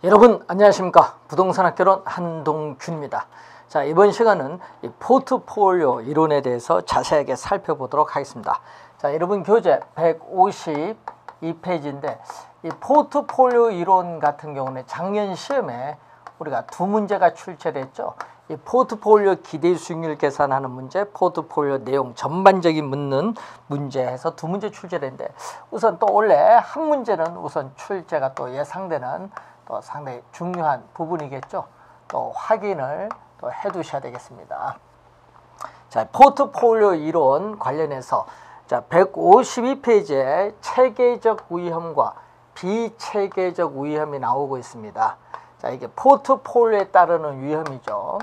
여러분 안녕하십니까. 부동산학개론 한동준입니다. 자, 이번 시간은 이 포트폴리오 이론에 대해서 자세하게 살펴보도록 하겠습니다. 자, 여러분 교재 152페이지인데 이 포트폴리오 이론 같은 경우는 작년 시험에 우리가 두 문제가 출제됐죠. 이 포트폴리오 기대 수익률 계산하는 문제, 포트폴리오 내용 전반적인 묻는 문제 해서 두 문제 출제됐는데 우선 또 원래 한 문제는 우선 출제가 또 예상되는 또 상당히 중요한 부분이겠죠. 또 확인을 또 해두셔야 되겠습니다. 자, 포트폴리오 이론 관련해서 자 152페이지에 체계적 위험과 비체계적 위험이 나오고 있습니다. 자, 이게 포트폴리오에 따르는 위험이죠.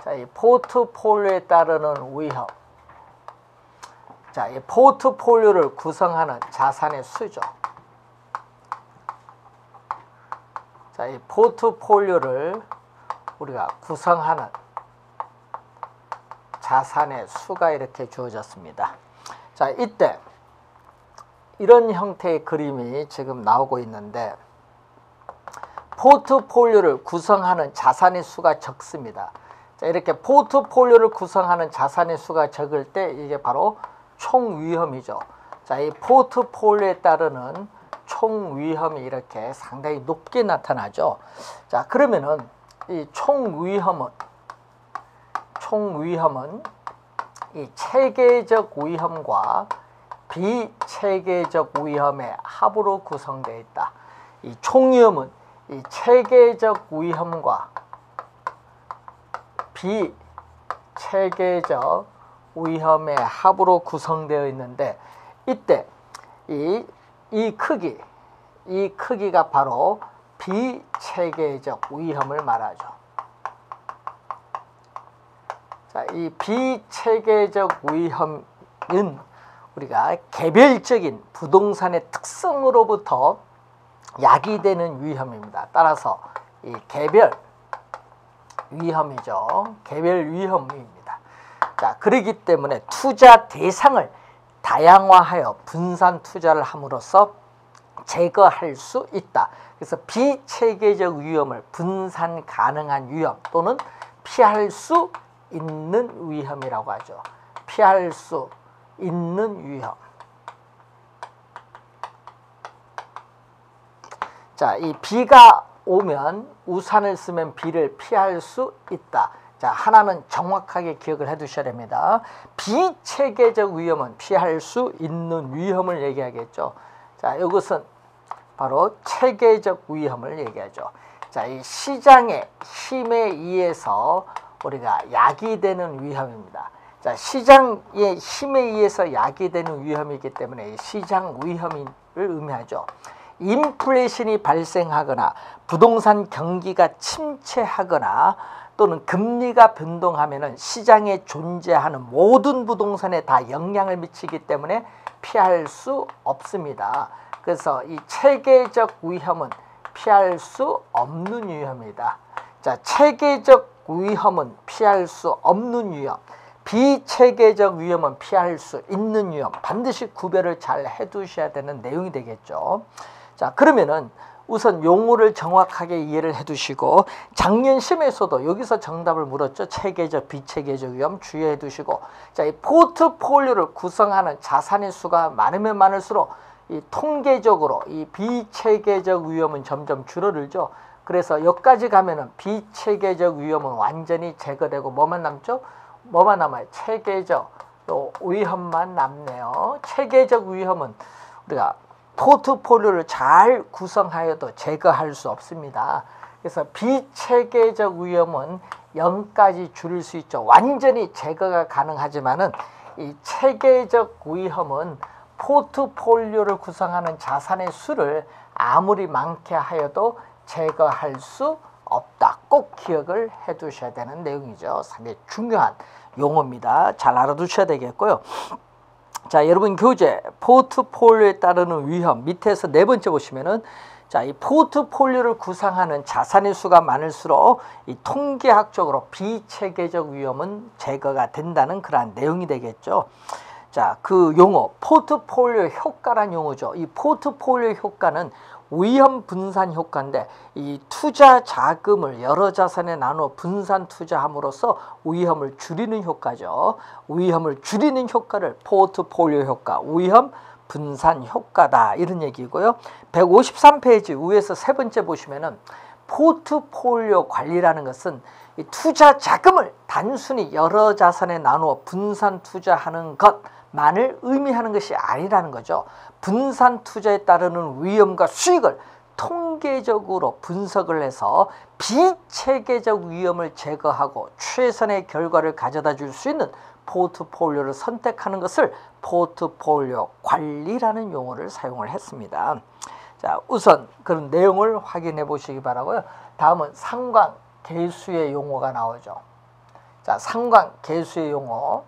자, 이 포트폴리오에 따르는 위험. 자, 이 포트폴리오를 구성하는 자산의 수죠. 자, 이 포트폴리오를 우리가 구성하는 자산의 수가 이렇게 주어졌습니다. 자, 이때 이런 형태의 그림이 지금 나오고 있는데 포트폴리오를 구성하는 자산의 수가 적습니다. 자, 이렇게 포트폴리오를 구성하는 자산의 수가 적을 때 이게 바로 총위험이죠. 자, 이 포트폴리오에 따르는 총위험이 이렇게 상당히 높게 나타나죠. 자, 그러면은 이 총위험은 이 체계적 위험과 비체계적 위험의 합으로 구성되어 있다. 이 총위험은 이 체계적 위험과 비체계적 위험의 합으로 구성되어 있는데 이때 이 크기가 바로 비체계적 위험을 말하죠. 자, 이 비체계적 위험은 우리가 개별적인 부동산의 특성으로부터 야기되는 위험입니다. 따라서 이 개별 위험이죠. 개별 위험입니다. 자, 그렇기 때문에 투자 대상을 다양화하여 분산 투자를 함으로써 제거할 수 있다. 그래서 비체계적 위험을 분산 가능한 위험 또는 피할 수 있는 위험이라고 하죠. 피할 수 있는 위험. 자, 이 비가 오면 우산을 쓰면 비를 피할 수 있다. 자, 하나는 정확하게 기억을 해 두셔야 됩니다. 비체계적 위험은 피할 수 있는 위험을 얘기하겠죠. 자, 이것은 바로 체계적 위험을 얘기하죠. 자, 이 시장의 힘에 의해서 우리가 야기되는 위험입니다. 자, 시장의 힘에 의해서 야기되는 위험이기 때문에 시장 위험을 의미하죠. 인플레이션이 발생하거나 부동산 경기가 침체하거나 또는 금리가 변동하면은 시장에 존재하는 모든 부동산에 다 영향을 미치기 때문에 피할 수 없습니다. 그래서 이 체계적 위험은 피할 수 없는 위험이다. 자, 체계적 위험은 피할 수 없는 위험, 비체계적 위험은 피할 수 있는 위험. 반드시 구별을 잘 해두셔야 되는 내용이 되겠죠. 자, 그러면은 우선 용어를 정확하게 이해를 해두시고 작년 시험에서도 여기서 정답을 물었죠. 체계적, 비체계적 위험 주의해 두시고 자, 이 포트폴리오를 구성하는 자산의 수가 많으면 많을수록 이 통계적으로 이 비체계적 위험은 점점 줄어들죠. 그래서 여기까지 가면은 비체계적 위험은 완전히 제거되고 뭐만 남죠? 뭐만 남아요? 체계적 또 위험만 남네요. 체계적 위험은 우리가 포트폴리오를 잘 구성하여도 제거할 수 없습니다. 그래서 비체계적 위험은 0까지 줄일 수 있죠. 완전히 제거가 가능하지만은 이 체계적 위험은 포트폴리오를 구성하는 자산의 수를 아무리 많게 하여도 제거할 수 없다. 꼭 기억을 해 두셔야 되는 내용이죠. 상당히 중요한 용어입니다. 잘 알아두셔야 되겠고요. 자, 여러분 교재 포트폴리오에 따르는 위험 밑에서 네 번째 보시면은 자, 이 포트폴리오를 구성하는 자산의 수가 많을수록 이 통계학적으로 비체계적 위험은 제거가 된다는 그러한 내용이 되겠죠. 자, 그 용어 포트폴리오 효과란 용어죠. 이 포트폴리오 효과는 위험 분산 효과인데 이 투자 자금을 여러 자산에 나누어 분산 투자함으로써 위험을 줄이는 효과죠. 위험을 줄이는 효과를 포트폴리오 효과, 위험 분산 효과다 이런 얘기고요. 153페이지 위에서 세 번째 보시면은 포트폴리오 관리라는 것은 이 투자 자금을 단순히 여러 자산에 나누어 분산 투자하는 것만을 의미하는 것이 아니라는 거죠. 분산 투자에 따르는 위험과 수익을 통계적으로 분석을 해서 비체계적 위험을 제거하고 최선의 결과를 가져다 줄 수 있는 포트폴리오를 선택하는 것을 포트폴리오 관리라는 용어를 사용을 했습니다. 자, 우선 그런 내용을 확인해 보시기 바라고요. 다음은 상관계수의 용어가 나오죠. 자, 상관계수의 용어.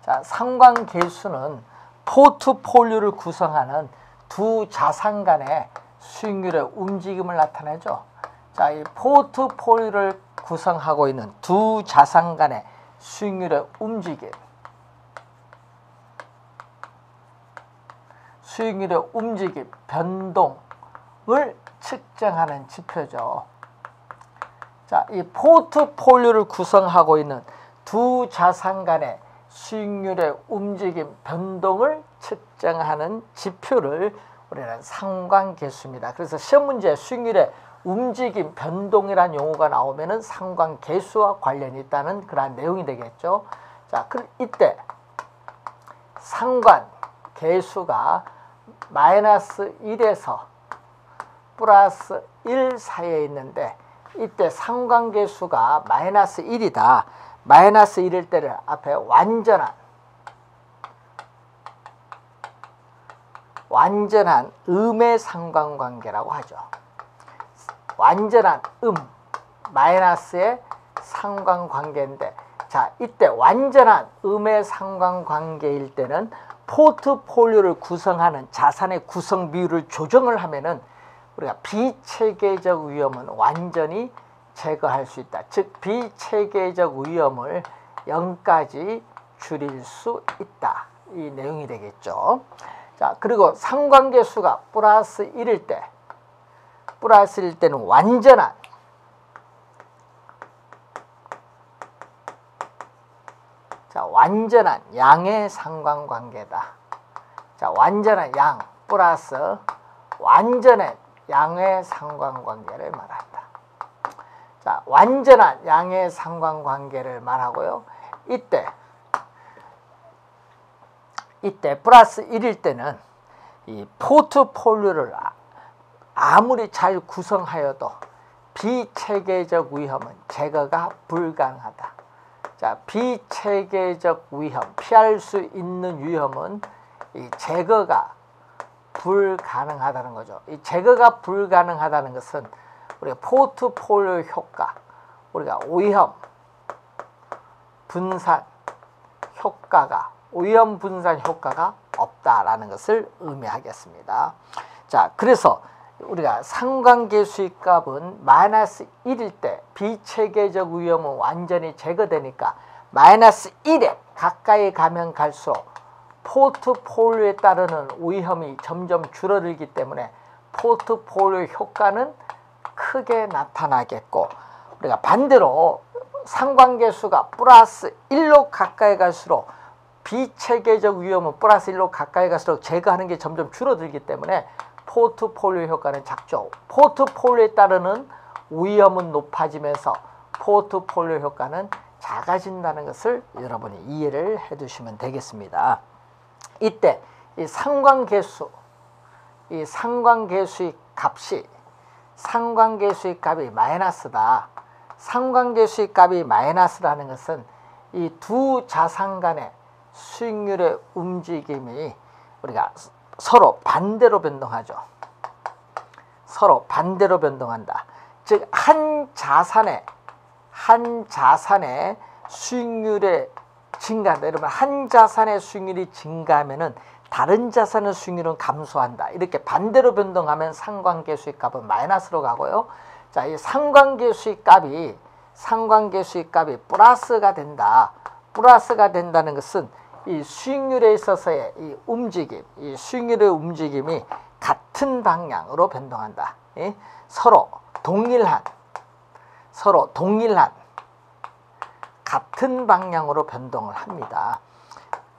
자, 상관계수는 포트폴리오를 구성하는 두 자산 간의 수익률의 움직임을 나타내죠. 자, 이 포트폴리오를 구성하고 있는 두 자산 간의 수익률의 움직임. 수익률의 움직임, 변동을 측정하는 지표죠. 자, 이 포트폴리오를 구성하고 있는 두 자산 간의 수익률의 움직임, 변동을 측정하는 지표를 우리는 상관계수입니다. 그래서 시험 문제에 수익률의 움직임, 변동이라는 용어가 나오면은 상관계수와 관련이 있다는 그러한 내용이 되겠죠. 자, 이때 상관계수가 마이너스 1에서 플러스 1 사이에 있는데 이때 상관계수가 마이너스 1이다. 마이너스 1일 때를 앞에 완전한 음의 상관관계라고 하죠. 완전한 마이너스의 상관관계인데, 자, 이때 완전한 음의 상관관계일 때는 포트폴리오를 구성하는 자산의 구성 비율을 조정을 하면은 우리가 비체계적 위험은 완전히 제거할 수 있다. 즉 비체계적 위험을 0까지 줄일 수 있다. 이 내용이 되겠죠. 자, 그리고 상관계수가 플러스 1일 때는 완전한 양의 상관관계다. 자, 완전한 양 플러스 완전한 양의 상관관계를 말한다. 자, 완전한 양의 상관관계를 말하고요. 이때 플러스 1일 때는 이 포트폴리오를 아무리 잘 구성하여도 비체계적 위험은 제거가 불가능하다. 자, 비체계적 위험, 피할 수 있는 위험은 이 제거가 불가능하다는 거죠. 이 제거가 불가능하다는 것은 우리가 포트폴리오 효과, 우리가 위험 분산 효과가 없다라는 것을 의미하겠습니다. 자, 그래서 우리가 상관계수의 값은 마이너스 1일 때 비체계적 위험은 완전히 제거되니까 마이너스 1에 가까이 가면 갈수록 포트폴리오에 따르는 위험이 점점 줄어들기 때문에 포트폴리오 효과는 크게 나타나겠고, 우리가 반대로 상관계수가 플러스 1로 가까이 갈수록 비체계적 위험은 플러스 1로 가까이 갈수록 제거하는 게 점점 줄어들기 때문에 포트폴리오 효과는 작죠. 포트폴리오에 따르는 위험은 높아지면서 포트폴리오 효과는 작아진다는 것을 여러분이 이해를 해 두시면 되겠습니다. 이때 이 상관계수의 값이 마이너스다. 상관계수의 값이 마이너스라는 것은 이 두 자산 간의 수익률의 움직임이 우리가 서로 반대로 변동하죠. 서로 반대로 변동한다. 즉 한 자산의 수익률의 증가한다. 여러분, 한 자산의 수익률이 증가하면은 다른 자산의 수익률은 감소한다. 이렇게 반대로 변동하면 상관계수의 값은 마이너스로 가고요. 자, 이 상관계수의 값이 상관계 수익값이 플러스가 된다. 플러스가 된다는 것은 이 수익률에 있어서의 이 움직임, 이 수익률의 움직임이 같은 방향으로 변동한다. 예? 서로 동일한 같은 방향으로 변동을 합니다.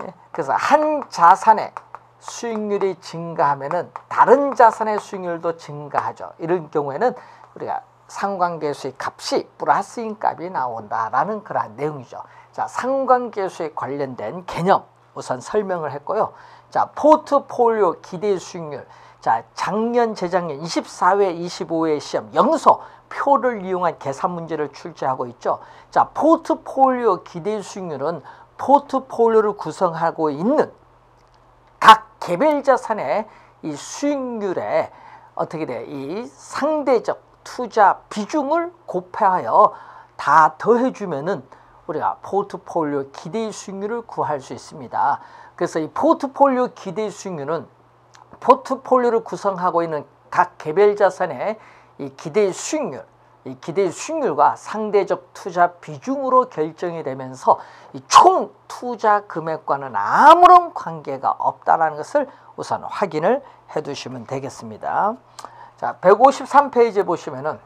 예? 그래서 한 자산의 수익률이 증가하면은 다른 자산의 수익률도 증가하죠. 이런 경우에는 우리가 상관계 수익 값이 플러스인 값이 나온다라는 그러한 내용이죠. 자, 상관계 수익 관련된 개념 우선 설명을 했고요. 자, 포트폴리오 기대 수익률. 자, 작년, 재작년 24회, 25회 시험 영서 표를 이용한 계산 문제를 출제하고 있죠. 자, 포트폴리오 기대 수익률은 포트폴리오를 구성하고 있는 각 개별 자산의 이 수익률에 어떻게 돼? 이 상대적 투자 비중을 곱하여 다 더해주면은 우리가 포트폴리오 기대 수익률을 구할 수 있습니다. 그래서 이 포트폴리오 기대 수익률은 포트폴리오를 구성하고 있는 각 개별 자산의 이 기대 수익률, 이 기대 수익률과 상대적 투자 비중으로 결정이 되면서 이 총 투자 금액과는 아무런 관계가 없다라는 것을 우선 확인을 해두시면 되겠습니다. 자, 153페이지에 보시면은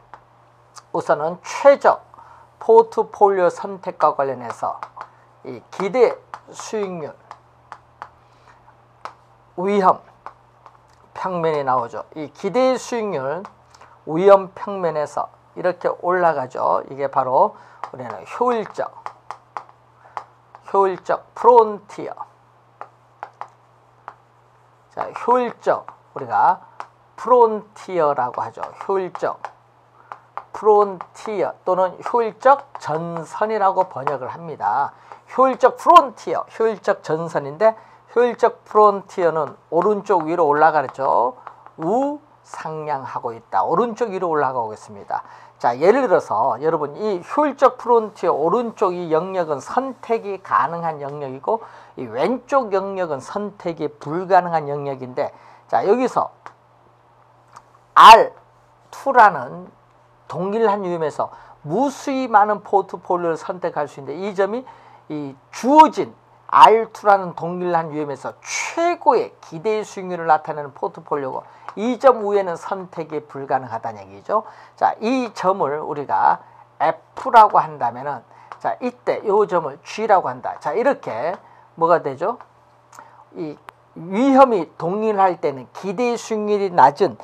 우선은 최적 포트폴리오 선택과 관련해서 이 기대 수익률 위험 평면이 나오죠. 이 기대 수익률 위험 평면에서 이렇게 올라가죠. 이게 바로 우리는 효율적 프론티어. 자, 효율적 우리가 프론티어라고 하죠. 효율적 프론티어 또는 효율적 전선이라고 번역을 합니다. 효율적 프론티어, 효율적 전선인데 효율적 프론티어는 오른쪽 위로 올라가죠. 우상향하고 있다. 오른쪽 위로 올라가고 있습니다. 자, 예를 들어서 여러분 이 효율적 프론티어 오른쪽 이 영역은 선택이 가능한 영역이고 이 왼쪽 영역은 선택이 불가능한 영역인데, 자, 여기서 R2라는 동일한 유형에서 무수히 많은 포트폴리오를 선택할 수 있는데, 이 점이 이 주어진 R2라는 동일한 유형에서 최고의 기대 수익률을 나타내는 포트폴리오고, 이 점 위에는 선택이 불가능하다는 얘기죠. 자, 이 점을 우리가 F라고 한다면은, 자, 이때 이 점을 G라고 한다. 자, 이렇게 뭐가 되죠? 이 위험이 동일할 때는 기대 수익률이 낮은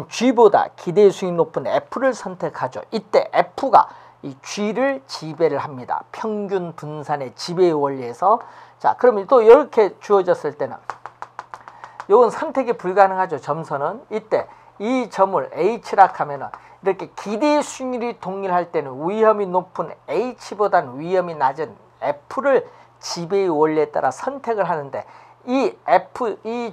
G보다 기대 수익률이 높은 F를 선택하죠. 이때 F가 이 G를 지배를 합니다. 평균 분산의 지배의 원리에서. 자, 그러면 또 이렇게 주어졌을 때는 이건 선택이 불가능하죠. 점선은. 이때 이 점을 H라 하면은 이렇게 기대 수익률이 동일할 때는 위험이 높은 H보다는 위험이 낮은 F를 지배의 원리에 따라 선택을 하는데, 이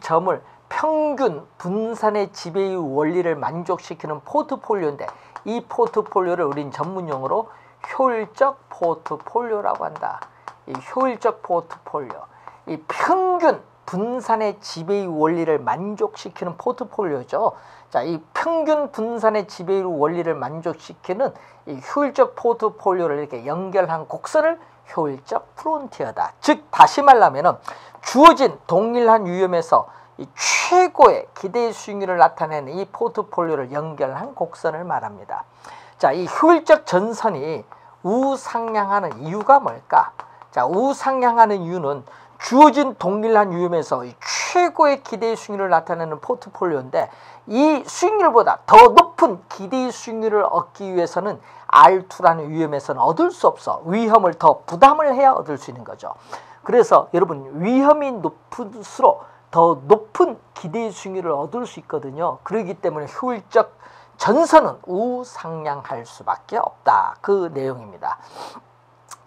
점을 평균 분산의 지배의 원리를 만족시키는 포트폴리오인데, 이 포트폴리오를 우린 전문용어로 효율적 포트폴리오라고 한다. 이 효율적 포트폴리오, 이 평균 분산의 지배의 원리를 만족시키는 포트폴리오죠. 자, 이 평균 분산의 지배의 원리를 만족시키는 이 효율적 포트폴리오를 이렇게 연결한 곡선을 효율적 프론티어다. 즉, 다시 말하면은 주어진 동일한 위험에서 이 최고의 기대 수익률을 나타내는 이 포트폴리오를 연결한 곡선을 말합니다. 자, 이 효율적 전선이 우상향하는 이유가 뭘까? 자, 우상향하는 이유는 주어진 동일한 위험에서 이 최고의 기대 수익률을 나타내는 포트폴리오인데, 이 수익률보다 더 높은 기대 수익률을 얻기 위해서는 R2라는 위험에서는 얻을 수 없어. 위험을 더 부담을 해야 얻을 수 있는 거죠. 그래서 여러분, 위험이 높을수록 더 높은 기대 수익률을 얻을 수 있거든요. 그렇기 때문에 효율적 전선은 우상향할 수밖에 없다. 그 내용입니다.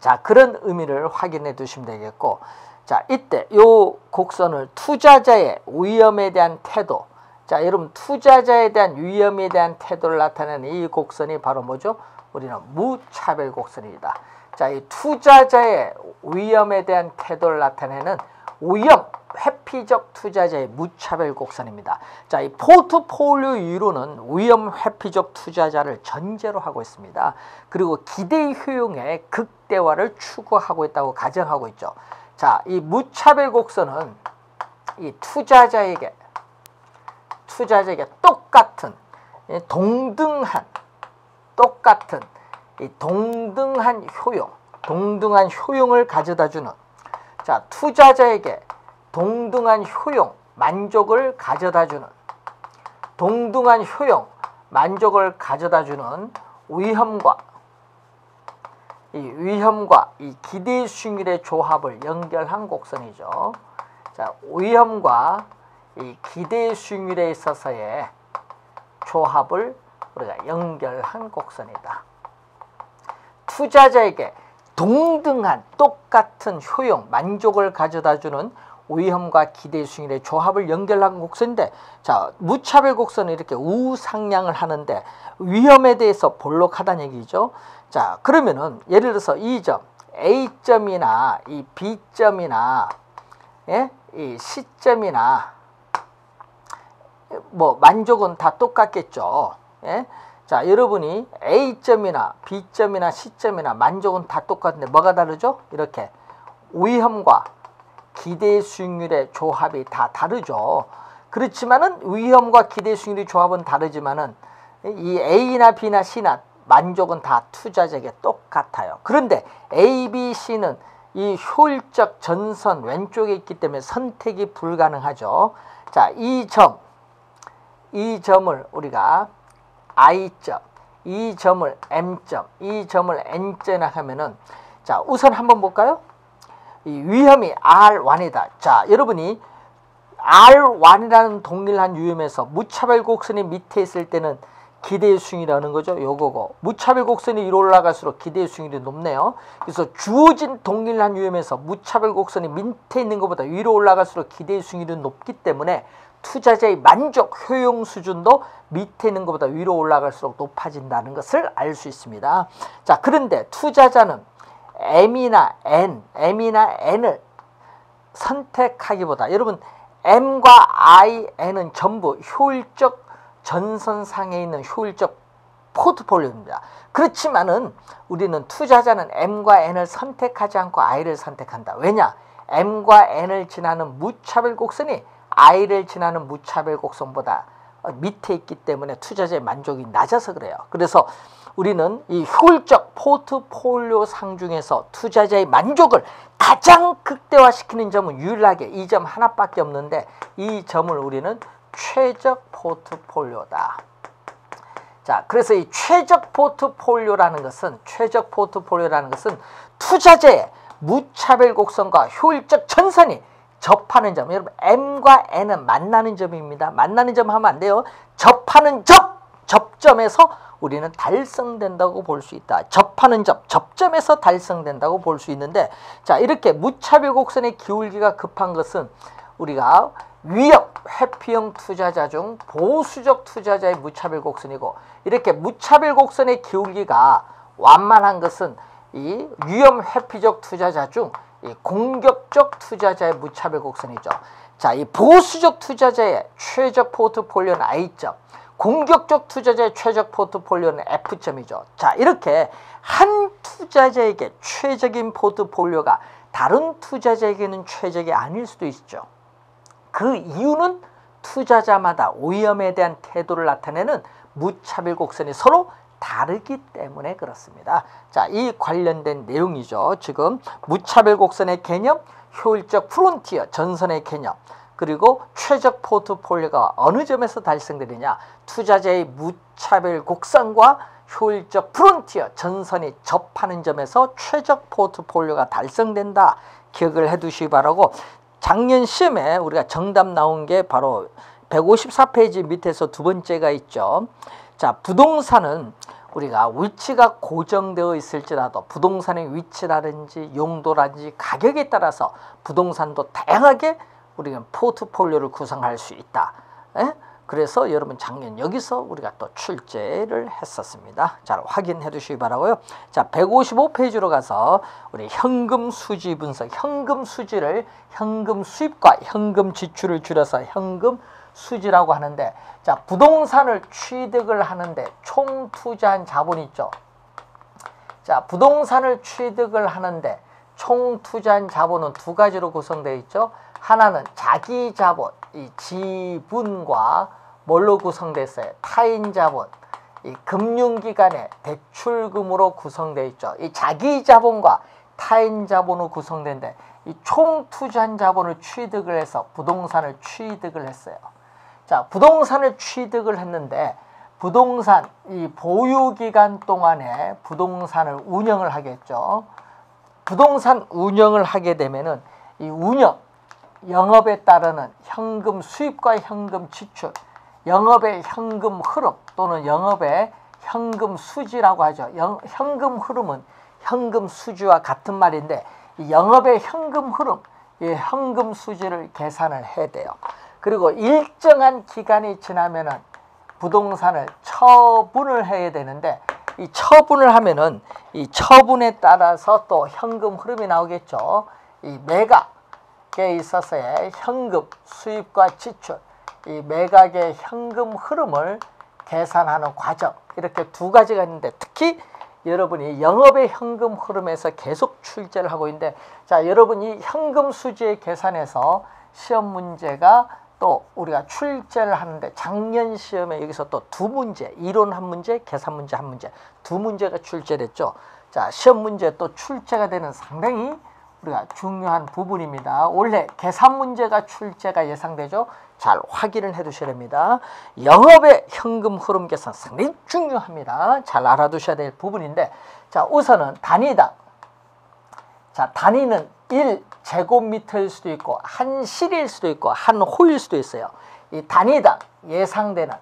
자, 그런 의미를 확인해 두시면 되겠고, 자, 이때 요 곡선을 투자자의 위험에 대한 태도, 자, 여러분 투자자에 대한 위험에 대한 태도를 나타내는 이 곡선이 바로 뭐죠? 우리는 무차별 곡선입니다. 자, 이 투자자의 위험에 대한 태도를 나타내는 위험 회피적 투자자의 무차별 곡선입니다. 자, 이 포트폴리오 이론은 위험 회피적 투자자를 전제로 하고 있습니다. 그리고 기대 효용의 극대화를 추구하고 있다고 가정하고 있죠. 자, 이 무차별 곡선은 이 투자자에게 똑같은 동등한 효용을 가져다주는, 자, 투자자에게 동등한 효용, 만족을 가져다주는 위험과 이 기대 수익률의 조합을 연결한 곡선이죠. 자, 위험과 이 기대 수익률에 있어서의 조합을 우리가 연결한 곡선이다. 투자자에게 동등한 똑같은 효용, 만족을 가져다주는 위험과 기대 수익률의 조합을 연결한 곡선인데, 자, 무차별 곡선은 이렇게 우상향을 하는데 위험에 대해서 볼록하다는 얘기죠. 자, 그러면은 예를 들어서 이 점 A점이나 이 B점이나 이 C점이나 뭐 만족은 다 똑같겠죠. 자, 여러분이 A점이나 B점이나 C점이나 만족은 다 똑같은데 뭐가 다르죠? 이렇게 위험과 기대 수익률의 조합이 다 다르죠. 그렇지만은 위험과 기대 수익률의 조합은 다르지만은 이 A나 B나 C나 만족은 다 투자자에게 똑같아요. 그런데 A, B, C는 이 효율적 전선 왼쪽에 있기 때문에 선택이 불가능하죠. 자, 이 점을 우리가 I점, 이 점을 M점, 이 점을 N점이라 하면은, 자, 우선 한번 볼까요? 이 위험이 R1이다. 자, 여러분이 R1이라는 동일한 위험에서 무차별 곡선이 밑에 있을 때는 기대 수익률이라는 거죠. 요거고, 무차별 곡선이 위로 올라갈수록 기대 수익률이 높네요. 그래서 주어진 동일한 위험에서 무차별 곡선이 밑에 있는 것보다 위로 올라갈수록 기대 수익률이 높기 때문에 투자자의 만족 효용 수준도 밑에 있는 것보다 위로 올라갈수록 높아진다는 것을 알 수 있습니다. 자, 그런데 투자자는 M이나 N을 선택하기보다, 여러분 M과 I, N은 전부 효율적 전선상에 있는 효율적 포트폴리오입니다. 그렇지만은 우리는 투자자는 M과 N을 선택하지 않고 I를 선택한다. 왜냐? M과 N을 지나는 무차별 곡선이 I를 지나는 무차별 곡선보다 밑에 있기 때문에 투자자의 만족이 낮아서 그래요. 그래서 우리는 이 효율적 포트폴리오 상 중에서 투자자의 만족을 가장 극대화시키는 점은 유일하게 이 점 하나밖에 없는데, 이 점을 우리는 최적 포트폴리오다. 자, 그래서 이 최적 포트폴리오라는 것은 투자자의 무차별 곡선과 효율적 전선이 접하는 점. 여러분, M과 N은 만나는 점입니다. 만나는 점 하면 안 돼요. 접하는 접점에서 우리는 달성된다고 볼 수 있다. 접하는 접점에서 달성된다고 볼 수 있는데, 자, 이렇게 무차별 곡선의 기울기가 급한 것은 우리가 위험 회피형 투자자 중 보수적 투자자의 무차별 곡선이고, 이렇게 무차별 곡선의 기울기가 완만한 것은 이 위험 회피적 투자자 중 이 공격적 투자자의 무차별 곡선이죠. 자, 이 보수적 투자자의 최적 포트폴리오는 I점, 공격적 투자자의 최적 포트폴리오는 F점이죠. 자, 이렇게 한 투자자에게 최적인 포트폴리오가 다른 투자자에게는 최적이 아닐 수도 있죠. 그 이유는 투자자마다 위험에 대한 태도를 나타내는 무차별 곡선이 서로 다르기 때문에 그렇습니다. 자, 이 관련된 내용이죠. 지금 무차별 곡선의 개념, 효율적 프론티어 전선의 개념, 그리고 최적 포트폴리오가 어느 점에서 달성되느냐, 투자자의 무차별 곡선과 효율적 프론티어 전선이 접하는 점에서 최적 포트폴리오가 달성된다. 기억을 해 두시기 바라고, 작년 시험에 우리가 정답 나온 게 바로 154페이지 밑에서 두 번째가 있죠. 자, 부동산은 우리가 위치가 고정되어 있을지라도 부동산의 위치라든지 용도라든지 가격에 따라서 부동산도 다양하게 우리가 포트폴리오를 구성할 수 있다. 그래서 여러분 작년 여기서 우리가 또 출제를 했었습니다. 잘 확인해 두시기 바라고요. 자, 155페이지로 가서 우리 현금 수지 분석, 현금 수지를 현금 수입과 현금 지출을 줄여서 현금 수지라고 하는데, 자, 부동산을 취득을 하는데 총 투자한 자본 있죠. 자, 부동산을 취득을 하는데 총 투자한 자본은 두 가지로 구성되어 있죠. 하나는 자기 자본, 이 지분과 뭘로 구성됐어요? 타인 자본, 이 금융기관의 대출금으로 구성되어 있죠. 이 자기 자본과 타인 자본으로 구성된데, 이 총 투자한 자본을 취득을 해서 부동산을 취득을 했어요. 자, 부동산을 취득을 했는데 부동산 이 보유기간 동안에 부동산을 운영을 하겠죠. 부동산 운영을 하게 되면은 이 운영, 영업에 따르는 현금 수입과 현금 지출, 영업의 현금 흐름 또는 영업의 현금 수지라고 하죠. 현금 흐름은 현금 수지와 같은 말인데, 이 영업의 현금 흐름, 이 현금 수지를 계산을 해야 돼요. 그리고 일정한 기간이 지나면은 부동산을 처분을 해야 되는데, 이 처분을 하면은 이 처분에 따라서 또 현금 흐름이 나오겠죠. 이 매각에 있어서의 현금 수입과 지출, 이 매각의 현금 흐름을 계산하는 과정, 이렇게 두 가지가 있는데, 특히 여러분이 영업의 현금 흐름에서 계속 출제를 하고 있는데, 자, 여러분 이 현금 수지의 계산에서 시험 문제가 또 우리가 출제를 하는데, 작년 시험에 여기서 또 두 문제, 이론 한 문제, 계산 문제 한 문제, 두 문제가 출제됐죠. 자, 시험 문제 또 출제가 되는 상당히 우리가 중요한 부분입니다. 원래 계산 문제가 출제가 예상되죠. 잘 확인을 해 두셔야 됩니다. 영업의 현금 흐름 계산 상당히 중요합니다. 잘 알아두셔야 될 부분인데, 자, 우선은 단위당. 자, 단위는 1제곱미터일 수도 있고 한 실일 수도 있고 한 호일 수도 있어요. 이 단위당 예상되는,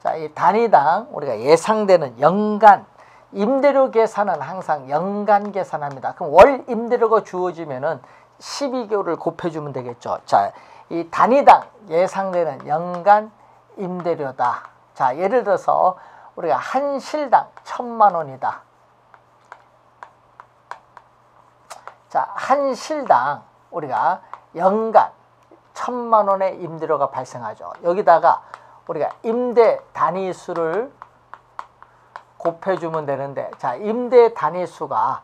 자, 이 단위당 우리가 예상되는 연간 임대료 계산은 항상 연간 계산합니다. 그럼 월 임대료가 주어지면은 12개월을 곱해주면 되겠죠. 자, 이 단위당 예상되는 연간 임대료다. 자, 예를 들어서 우리가 한 실당 1,000만 원이다. 자, 한 실당 우리가 연간 1,000만 원의 임대료가 발생하죠. 여기다가 우리가 임대 단위수를 곱해주면 되는데, 자, 임대 단위수가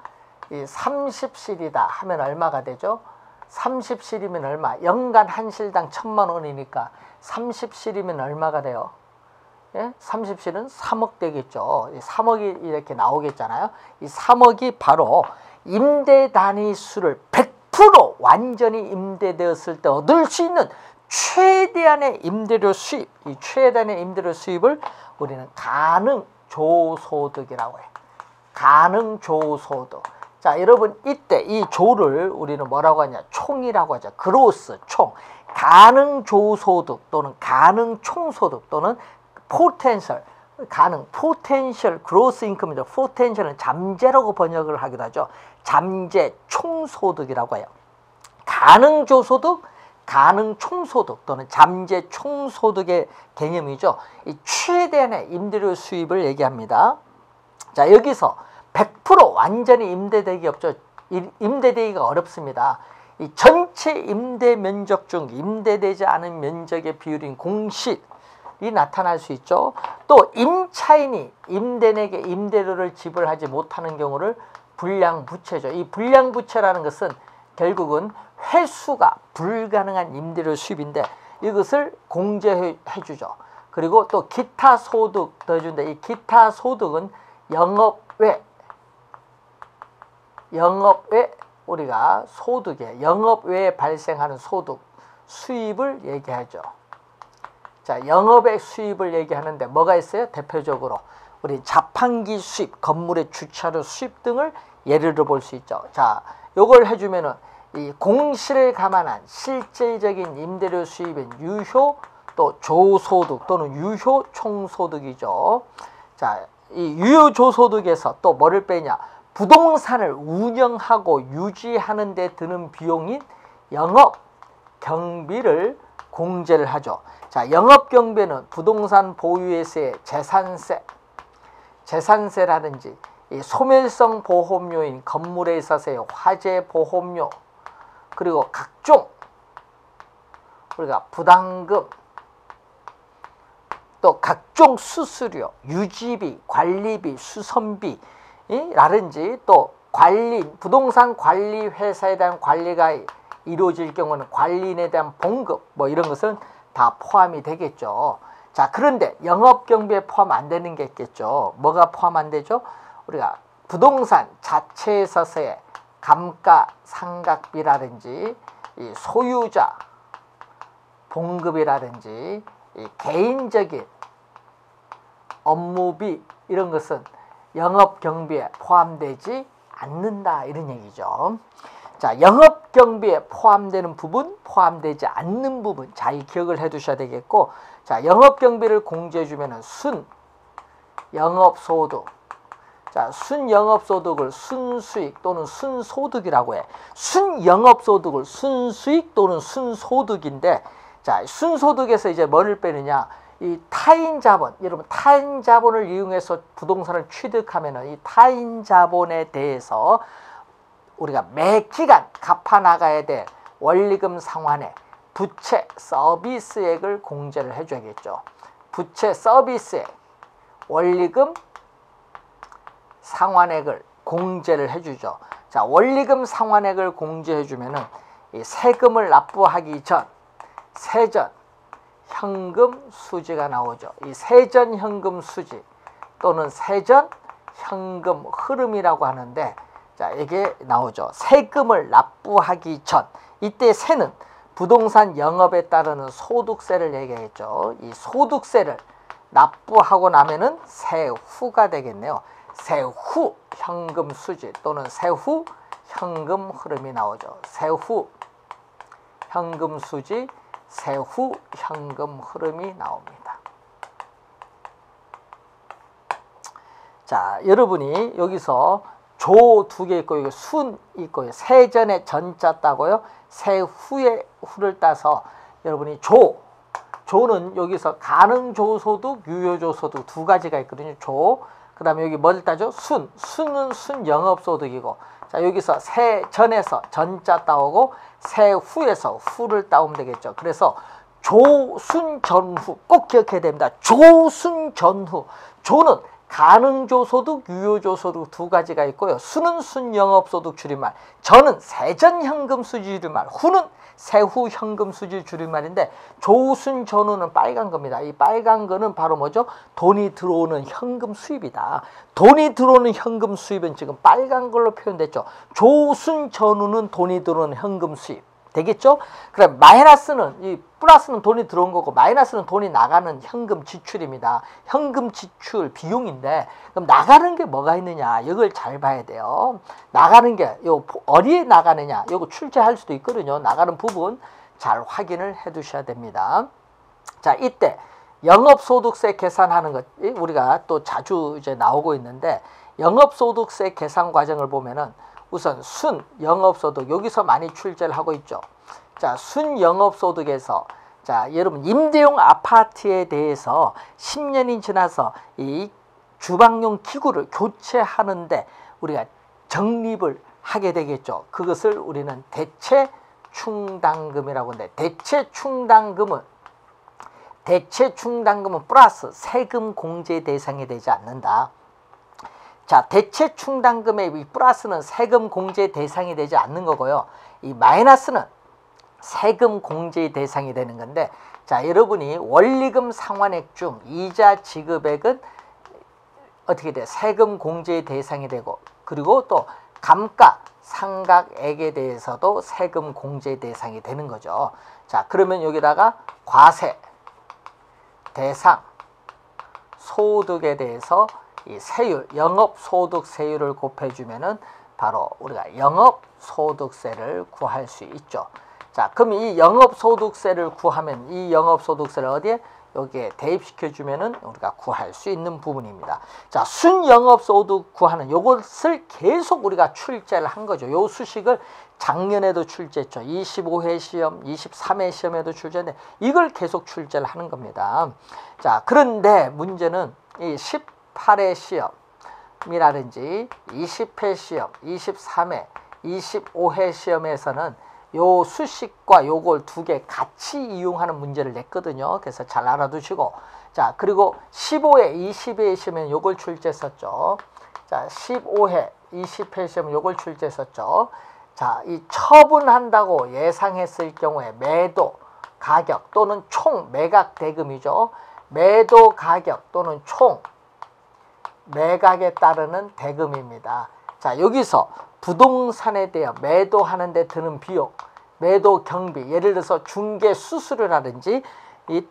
이 30실이다 하면 얼마가 되죠? 30실이면 얼마? 연간 한 실당 1,000만 원이니까 30실이면 얼마가 돼요? 예? 30실은 3억 되겠죠. 3억이 이렇게 나오겠잖아요. 이 3억이 바로 임대 단위수를 100% 완전히 임대되었을 때 얻을 수 있는 최대한의 임대료 수입, 이 최대한의 임대료 수입을 우리는 가능조소득이라고 해요. 가능조소득. 자, 여러분 이때 이 조를 우리는 뭐라고 하냐? 총이라고 하죠. 그로스, 총. 가능조소득 또는 가능총소득 또는 포텐셜, 포텐셜 그로스 인컴이죠. 포텐셜은 잠재라고 번역을 하기도 하죠. 잠재 총소득이라고 해요. 가능조소득, 가능총소득 또는 잠재 총소득의 개념이죠. 이 최대한의 임대료 수입을 얘기합니다. 자, 여기서 100% 완전히 임대되기 없죠. 임대되기가 어렵습니다. 이 전체 임대 면적 중 임대되지 않은 면적의 비율인 공실이 나타날 수 있죠. 또 임차인이 임대인에게 임대료를 지불하지 못하는 경우를 불량부채죠. 이 불량부채라는 것은 결국은 회수가 불가능한 임대료 수입인데, 이것을 공제해 주죠. 그리고 또 기타 소득 더해준다. 이 기타 소득은 영업외 우리가 소득에 영업외에 발생하는 소득 수입을 얘기하죠. 자, 영업의 수입을 얘기하는데 뭐가 있어요? 대표적으로 우리 자판기 수입, 건물의 주차료 수입 등을 예를 들어 볼 수 있죠. 자, 요걸 해주면은 이 공실을 감안한 실질적인 임대료 수입인 유효 또 조소득 또는 유효 총소득이죠. 자, 이 유효 조소득에서 또 뭐를 빼냐? 부동산을 운영하고 유지하는 데 드는 비용인 영업 경비를 공제를 하죠. 자, 영업경비는 부동산 보유에서의 재산세, 재산세라든지 이 소멸성 보험료인 건물에 있어서의 화재 보험료, 그리고 각종 우리가 부담금, 또 각종 수수료, 유지비, 관리비, 수선비 라든지 또 관리, 부동산 관리 회사에 대한 관리가 이루어질 경우는 관리인에 대한 봉급 뭐 이런 것은 다 포함이 되겠죠. 자, 그런데 영업경비에 포함 안 되는 게 있겠죠. 뭐가 포함 안 되죠? 우리가 부동산 자체에 있어서의 감가상각비라든지 이 소유자 봉급이라든지 이 개인적인 업무비 이런 것은 영업경비에 포함되지 않는다 이런 얘기죠. 자, 영업경비에 포함되는 부분, 포함되지 않는 부분 잘 기억을 해 두셔야 되겠고, 자, 영업경비를 공제해 주면은 순영업소득, 자, 순영업소득을 순수익 또는 순소득이라고 해. 순영업소득을 순수익 또는 순소득인데, 자, 순소득에서 이제 뭐를 빼느냐? 이 타인 자본, 여러분 타인 자본을 이용해서 부동산을 취득하면은 이 타인 자본에 대해서 우리가 매 기간 갚아 나가야 될 원리금 상환액, 부채 서비스액을 공제를 해줘야겠죠. 부채 서비스액, 원리금 상환액을 공제를 해주죠. 자, 원리금 상환액을 공제해주면은 이 세금을 납부하기 전 세전 현금 수지가 나오죠. 이 세전 현금 수지 또는 세전 현금 흐름이라고 하는데, 자, 이게 나오죠. 세금을 납부하기 전, 이때 세는 부동산 영업에 따르는 소득세를 얘기했죠. 이 소득세를 납부하고 나면은 세후가 되겠네요. 세후 현금 수지 또는 세후 현금 흐름이 나오죠. 세후 현금 수지, 세후 현금 흐름이 나옵니다. 자, 여러분이 여기서 조 두 개 있고, 여기 순 있고요. 세전에 전자 따고요. 세후에 후를 따서 여러분이 조는 여기서 가능조소득, 유효조소득 두 가지가 있거든요. 그 다음에 여기 뭘 따죠? 순은 순영업소득이고, 자, 여기서 세전에서 전자 따오고 세후에서 후를 따오면 되겠죠. 그래서 조순전후 꼭 기억해야 됩니다. 조순전후. 조는 가능조소득, 유효조소득 두 가지가 있고요. 수는 순영업소득 줄임말, 전은 세전현금수지 줄임말, 후는 세후현금수지 줄임말인데, 조순전후는 빨간 겁니다. 이 빨간 거는 바로 뭐죠? 돈이 들어오는 현금 수입이다. 돈이 들어오는 현금 수입은 지금 빨간 걸로 표현됐죠. 조순전후는 돈이 들어오는 현금 수입 되겠죠? 그럼 마이너스는, 이 플러스는 돈이 들어온 거고 마이너스는 돈이 나가는 현금 지출입니다. 현금 지출 비용인데, 그럼 나가는 게 뭐가 있느냐, 이걸 잘 봐야 돼요. 나가는 게 어디에 나가느냐, 이거 출제할 수도 있거든요. 나가는 부분 잘 확인을 해 두셔야 됩니다. 자, 이때 영업소득세 계산하는 것 우리가 또 자주 이제 나오고 있는데, 영업소득세 계산 과정을 보면은 우선 순영업소득, 여기서 많이 출제를 하고 있죠. 자, 순영업소득에서, 자, 여러분 임대용 아파트에 대해서 10년이 지나서 이 주방용 기구를 교체하는데 우리가 적립을 하게 되겠죠. 그것을 우리는 대체충당금이라고 하는데, 대체충당금은 플러스 세금 공제 대상이 되지 않는다. 자, 대체충당금의 이 플러스는 세금 공제 대상이 되지 않는 거고요. 이 마이너스는 세금 공제 대상이 되는 건데, 자, 여러분이 원리금 상환액 중 이자 지급액은 어떻게 돼? 세금 공제 대상이 되고, 그리고 또 감가상각액에 대해서도 세금 공제 대상이 되는 거죠. 자, 그러면 여기다가 과세 대상 소득에 대해서 이 세율, 영업소득세율을 곱해주면은 바로 우리가 영업소득세를 구할 수 있죠. 자, 그럼 이 영업소득세를 구하면 이 영업소득세를 어디에? 여기에 대입시켜주면은 우리가 구할 수 있는 부분입니다. 자, 순영업소득 구하는 요것을 계속 우리가 출제를 한 거죠. 요 수식을 작년에도 출제했죠. 25회 시험, 23회 시험에도 출제했는데 이걸 계속 출제를 하는 겁니다. 자, 그런데 문제는 이 18회 시험이라든지 20회 시험, 23회, 25회 시험에서는 요 수식과 요걸 두 개 같이 이용하는 문제를 냈거든요. 그래서 잘 알아두시고, 자, 그리고 15회, 20회 시험은 요걸 출제했었죠. 자, 15회, 20회 시험은 요걸 출제했었죠. 자, 이 처분한다고 예상했을 경우에 매도 가격 또는 총 매각 대금이죠. 매도 가격 또는 총 매각에 따르는 대금입니다. 자, 여기서 부동산에 대해 매도하는 데 드는 비용, 매도 경비, 예를 들어서 중개 수수료 라든지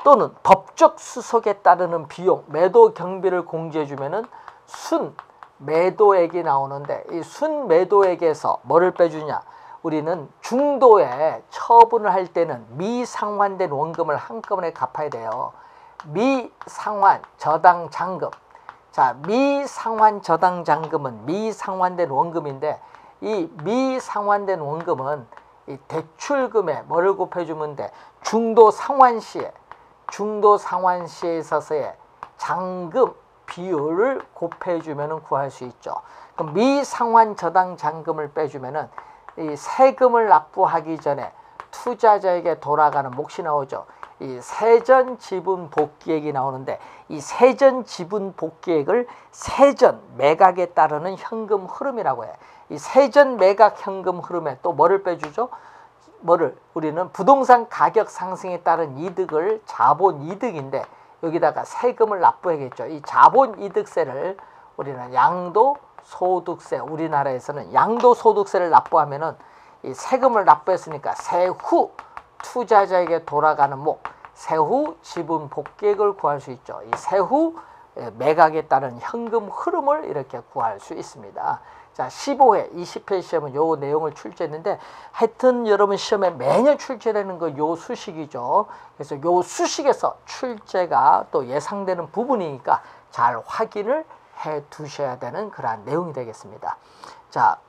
또는 법적 수속에 따르는 비용, 매도 경비를 공제해 주면은 순 매도액이 나오는데 이 순 매도액에서 뭐를 빼주냐? 우리는 중도에 처분을 할 때는 미상환된 원금을 한꺼번에 갚아야 돼요. 미상환 저당 잔금. 자, 미상환 저당 잔금은 미상환된 원금인데 이 미상환된 원금은 이 대출금에 뭐를 곱해주면 돼? 중도 상환 시에 있어서의 잔금 비율을 곱해주면 구할 수 있죠. 그럼 미상환 저당 잔금을 빼주면은 이 세금을 납부하기 전에 투자자에게 돌아가는 몫이 나오죠. 이 세전 지분 복귀액이 나오는데 이 세전 지분 복귀액을 세전 매각에 따르는 현금 흐름이라고 해. 이 세전 매각 현금 흐름에 또 뭐를 빼주죠? 우리는 부동산 가격 상승에 따른 이득을 자본 이득인데 여기다가 세금을 납부해야겠죠. 이 자본 이득세를 우리는 양도소득세, 우리나라에서는 양도소득세를 납부하면은 이 세금을 납부했으니까 세후 투자자에게 돌아가는 목, 세후 지분 복귀액을 구할 수 있죠. 이 세후 매각에 따른 현금 흐름을 이렇게 구할 수 있습니다. 자, 15회, 20회 시험은 요 내용을 출제했는데 하여튼 여러분 시험에 매년 출제되는 거 요 수식이죠. 그래서 요 수식에서 출제가 또 예상되는 부분이니까 잘 확인을 해 두셔야 되는 그러한 내용이 되겠습니다. 자,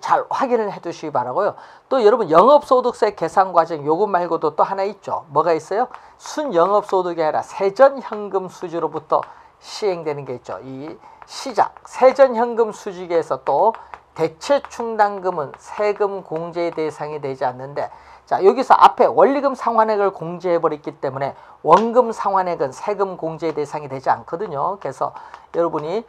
잘 확인을 해 두시기 바라고요. 또 여러분 영업소득세 계산 과정 요것 말고도 또 하나 있죠. 뭐가 있어요? 순영업소득이 아니라 세전현금 수지로부터 시행되는 게 있죠. 이 시작 세전현금 수지에서 또 대체충당금은 세금 공제의 대상이 되지 않는데, 자, 여기서 앞에 원리금 상환액을 공제해 버렸기 때문에 원금 상환액은 세금 공제의 대상이 되지 않거든요. 그래서 여러분이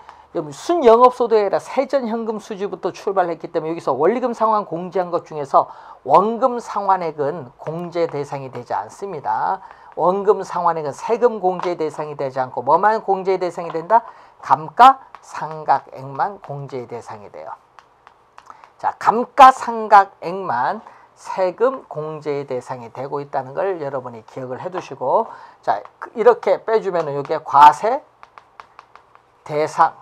순영업소득이 아니라 세전현금 수지부터 출발했기 때문에 여기서 원리금 상환 공제한 것 중에서 원금 상환액은 공제 대상이 되지 않습니다. 원금 상환액은 세금 공제 대상이 되지 않고 뭐만 공제 대상이 된다? 감가상각액만 공제 대상이 돼요. 자, 감가상각액만 세금 공제의 대상이 되고 있다는 걸 여러분이 기억을 해 두시고, 자, 이렇게 빼주면은 이게 과세 대상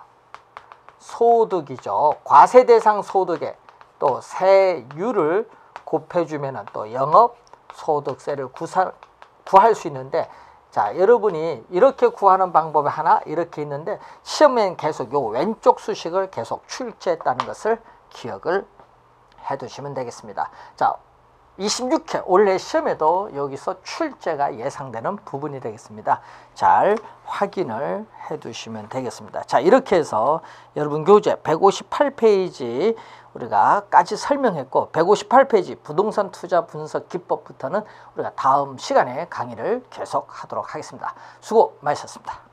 소득이죠. 과세 대상 소득에 또 세율을 곱해주면은 또 영업 소득세를 구할 수 있는데, 자, 여러분이 이렇게 구하는 방법이 하나 이렇게 있는데 시험에는 계속 요 왼쪽 수식을 계속 출제했다는 것을 기억을 해 두시면 되겠습니다. 자, 26회 올해 시험에도 여기서 출제가 예상되는 부분이 되겠습니다. 잘 확인을 해 두시면 되겠습니다. 자, 이렇게 해서 여러분 교재 158페이지 우리가까지 설명했고 158페이지 부동산 투자 분석 기법부터는 우리가 다음 시간에 강의를 계속하도록 하겠습니다. 수고 많으셨습니다.